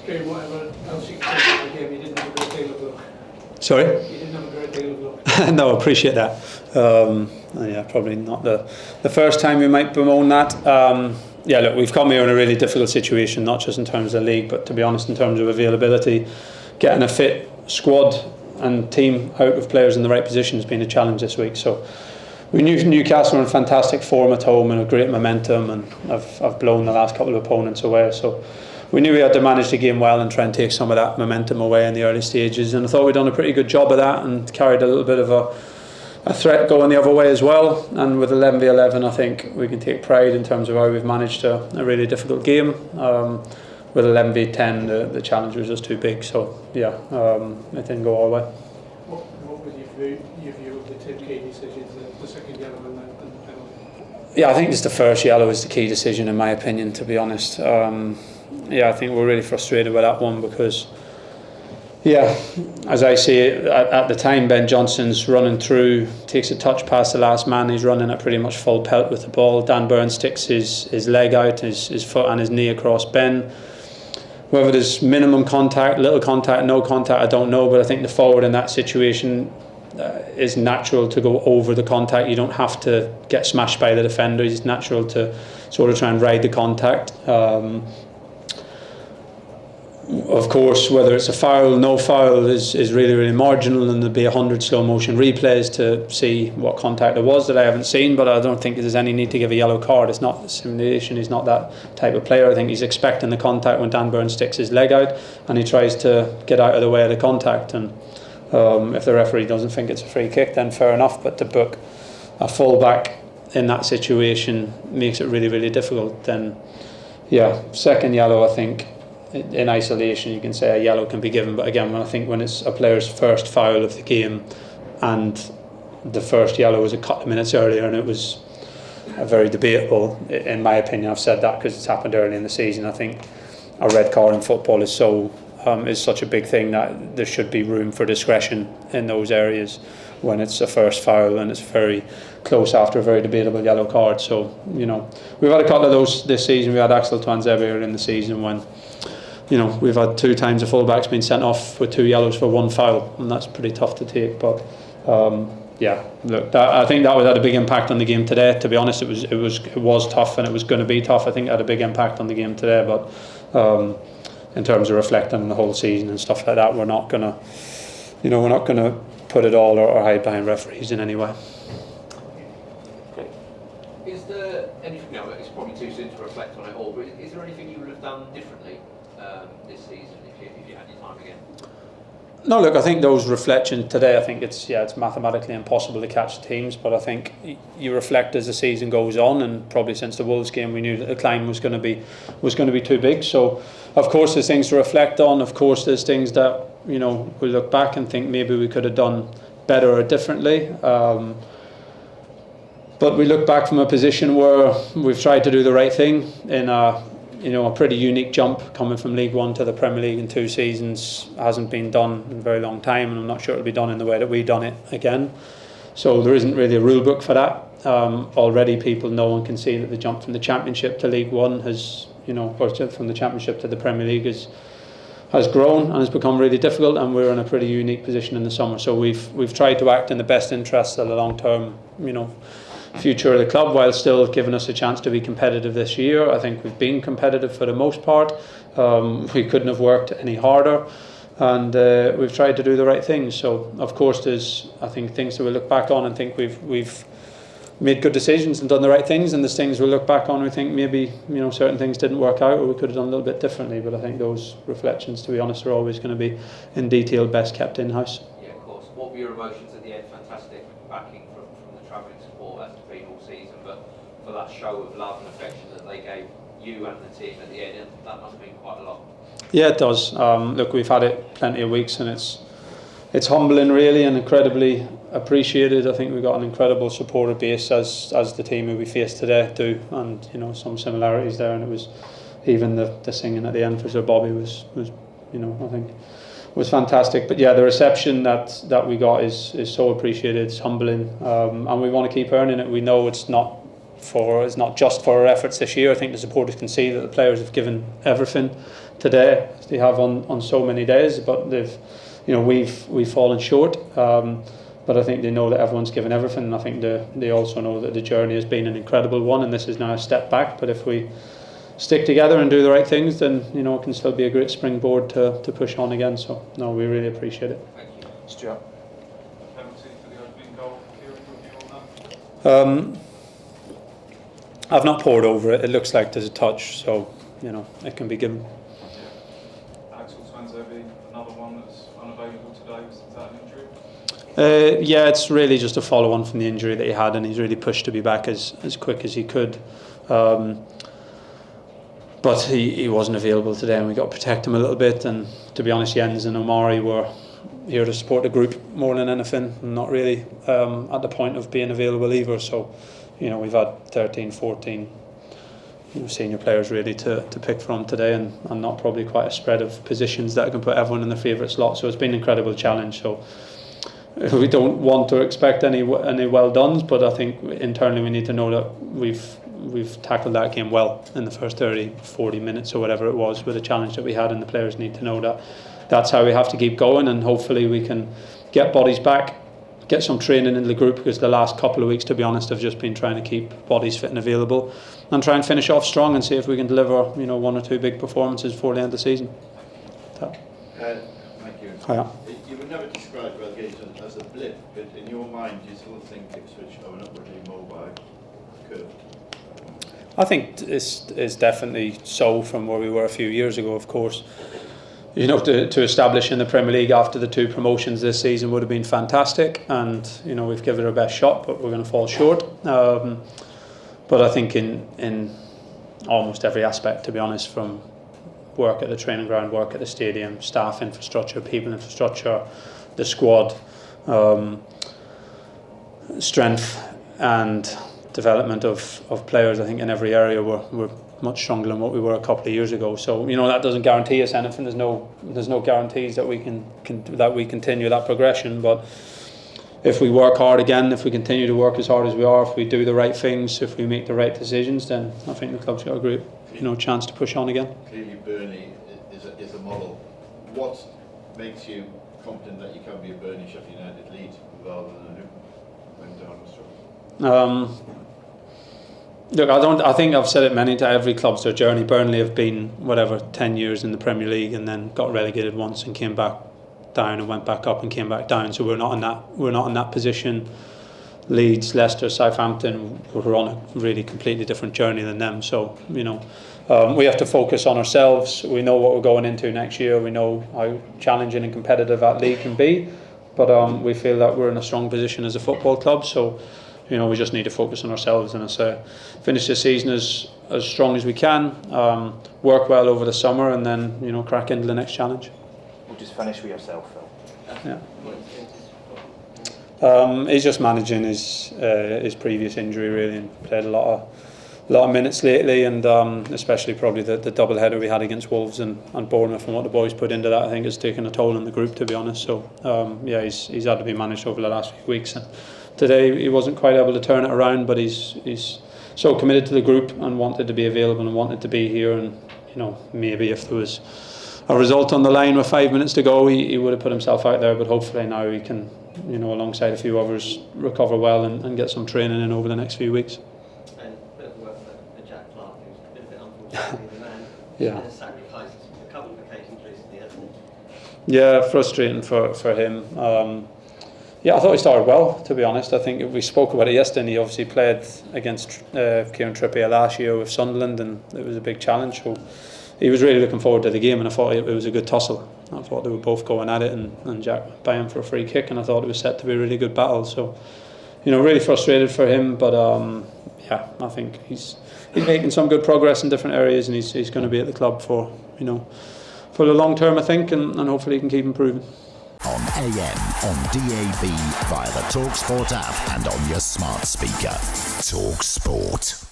Kieran, whatever else you can say about the game, you didn't have a great deal of luck. Sorry? You didn't have a great deal of luck. No, I appreciate that. Yeah, probably not the first time we might bemoan that. Yeah, look, we've come here in a really difficult situation, not just in terms of the league, but to be honest, in terms of availability, getting a fit squad and team out of players in the right position has been a challenge this week. So we knew Newcastle were in fantastic form at home and a great momentum, and I've blown the last couple of opponents away. So we knew we had to manage the game well and try and take some of that momentum away in the early stages, and I thought we'd done a pretty good job of that and carried a little bit of a threat going the other way as well. And with 11v11, I think we can take pride in terms of how we've managed a really difficult game. With 11v10, the challenge was just too big, so yeah, it didn't go our way. What was your view of the two key decisions, the second yellow and the penalty? Yeah, I think just the first yellow was the key decision in my opinion, to be honest. Yeah, I think we're really frustrated with that one because, yeah, as I see it, at the time Ben Johnson's running through, takes a touch past the last man, he's running at pretty much full pelt with the ball. Dan Burns sticks his leg out, his foot and his knee across Ben. Whether there's minimum contact, little contact, no contact, I don't know, but I think the forward in that situation is natural to go over the contact. You don't have to get smashed by the defender, it's natural to sort of try and ride the contact. Of course, whether it's a foul, no foul is really, really marginal, and there'll be 100 slow motion replays to see what contact there was that I haven't seen, but I don't think there's any need to give a yellow card. It's not simulation, he's not that type of player. I think he's expecting the contact when Dan Burns sticks his leg out and he tries to get out of the way of the contact, and if the referee doesn't think it's a free kick, then fair enough, but to book a full-back in that situation makes it really, really difficult. Then yeah, second yellow, I think in isolation you can say a yellow can be given, but again, I think when it's a player's first foul of the game and the first yellow was a couple of minutes earlier and it was very debatable, in my opinion. I've said that because it's happened early in the season. I think a red card in football is such a big thing that there should be room for discretion in those areas when it's a first foul and it's very close after a very debatable yellow card. So, you know, we've had a couple of those this season. We had Axel Tuanzebe earlier in the season when, you know, we've had 2 times a fullback's been sent off with 2 yellows for 1 foul, and that's pretty tough to take. But yeah, look, I think that had a big impact on the game today. To be honest, it was tough, and it was going to be tough. I think it had a big impact on the game today. But in terms of reflecting on the whole season and stuff like that, we're not gonna put it all or hide behind referees in any way. Is there anything? No, it's probably too soon to reflect on it all. But is there anything you would have done differently this season if you had your time again? No, look, I think those reflections today, I think it's mathematically impossible to catch teams, but I think you reflect as the season goes on, and probably since the Wolves game we knew that the climb was going to be too big. So of course there's things to reflect on. Of course there's things that, you know, we look back and think maybe we could have done better or differently. But we look back from a position where we've tried to do the right thing in a pretty unique jump coming from League One to the Premier League in 2 seasons. Hasn't been done in a very long time, and I'm not sure it'll be done in the way that we've done it again. So there isn't really a rule book for that. Already people know and can see that the jump from the Championship to League One has, or from the Championship to the Premier League has grown and has become really difficult, and we're in a pretty unique position in the summer. So we've tried to act in the best interests of the long term, future of the club, while still giving us a chance to be competitive this year. I think we've been competitive for the most part. We couldn't have worked any harder, and we've tried to do the right things. So of course there's, I think, things that we look back on and think we've made good decisions and done the right things, and there's things we look back on we think maybe certain things didn't work out or we could have done a little bit differently. But I think those reflections, to be honest, are always going to be in detail best kept in-house. Yeah, of course. What were your emotions at the end? Fantastic backing from the travelling support, as it's been all season, but for that show of love and affection that they gave you and the team at the end, that must have been quite a lot. Yeah, it does. Look, we've had it plenty of weeks, and it's humbling really and incredibly appreciated. I think we've got an incredible supporter base as the team who we faced today do, and some similarities there, and it was even the singing at the end for Sir Bobby was I think was fantastic. But yeah, the reception that we got is so appreciated. It's humbling, and we want to keep earning it. We know it's not just for our efforts this year. I think the supporters can see that the players have given everything today as they have on so many days, but we've fallen short. But I think they know that everyone's given everything, and I think they also know that the journey has been an incredible one, and this is now a step back. But if we stick together and do the right things, then it can still be a great springboard to push on again. So no, we really appreciate it. Thank you. Stuart. Penalty for the opening goal. Kieran, your view on that? I've not pored over it. It looks like there's a touch, so it can be given. Axel Swansevi, another one that's unavailable today. Is that an injury? Yeah, it's really just a follow-on from the injury that he had, and he's really pushed to be back as quick as he could. But he wasn't available today, and we got to protect him a little bit. And to be honest, Jens and Omari were here to support the group more than anything, not really at the point of being available either. So, we've had 13, 14 senior players really to pick from today, and not probably quite a spread of positions that can put everyone in their favourite slot. So it's been an incredible challenge. So we don't want or expect any well dones, but I think internally we need to know that we've tackled that game well in the first 30, 40 minutes or whatever it was with the challenge that we had, and the players need to know that that's how we have to keep going, and hopefully we can get bodies back, get some training in the group, because the last couple of weeks, to be honest, have just been trying to keep bodies fit and available, and try and finish off strong and see if we can deliver one or two big performances before the end of the season. Thank you. Hiya. You would never describe relegation as a blip, but in your mind, do you still think Ipswich are an upwardly mobile curve? I think it's definitely so from where we were a few years ago, of course. To establish in the Premier League after the 2 promotions this season would have been fantastic, and we've given it our best shot, but we're going to fall short. But I think in almost every aspect, to be honest, from work at the training ground, work at the stadium, staff infrastructure, people infrastructure, the squad, strength and development of players, I think in every area we're much stronger than what we were a couple of years ago. So that doesn't guarantee us anything. There's no guarantees that we can that we continue that progression. But if we work hard again, if we continue to work as hard as we are, if we do the right things, if we make the right decisions, then I think the club's got a great chance to push on again. Clearly, Burnley is a model. What makes you confident that you can be a Burnley Sheffield United lead rather than a Newcastle when down the struggle? Look, I think I've said it many times. Every club's their journey. Burnley have been 10 years in the Premier League and then got relegated once and came back down and went back up and came back down. So we're not in that position. Leeds, Leicester, Southampton, we're on a really completely different journey than them. So we have to focus on ourselves. We know what we're going into next year. We know how challenging and competitive that league can be. But we feel that we're in a strong position as a football club. So we just need to focus on ourselves and finish the season as strong as we can, work well over the summer, and then crack into the next challenge. We'll just finish with yourself, Phil. Yeah. He's just managing his previous injury really, and played a lot of minutes lately, and especially probably the double header we had against Wolves and Bournemouth, and what the boys put into that, I think has taken a toll on the group, to be honest. So he's had to be managed over the last few weeks, and today he wasn't quite able to turn it around, but he's so committed to the group and wanted to be available and wanted to be here, and maybe if there was a result on the line with 5 minutes to go, he would have put himself out there, but hopefully now he can alongside a few others recover well and get some training in over the next few weeks. And a bit of work for Jack Clark, who's been a bit unfortunately the man. Yeah. He's sacrificed a couple of occasions recently, hasn't he? Yeah, frustrating for him. I thought he started well, to be honest. I think we spoke about it yesterday, and he obviously played against Kieran Trippier last year with Sunderland, and it was a big challenge. So he was really looking forward to the game, and I thought it was a good tussle. I thought they were both going at it, and Jack went by him for a free kick, and I thought it was set to be a really good battle. So, really frustrated for him, but I think he's making some good progress in different areas, and he's going to be at the club for the long term, I think, and hopefully he can keep improving. On AM, on DAB, via the talkSPORT app and on your smart speaker. talkSPORT.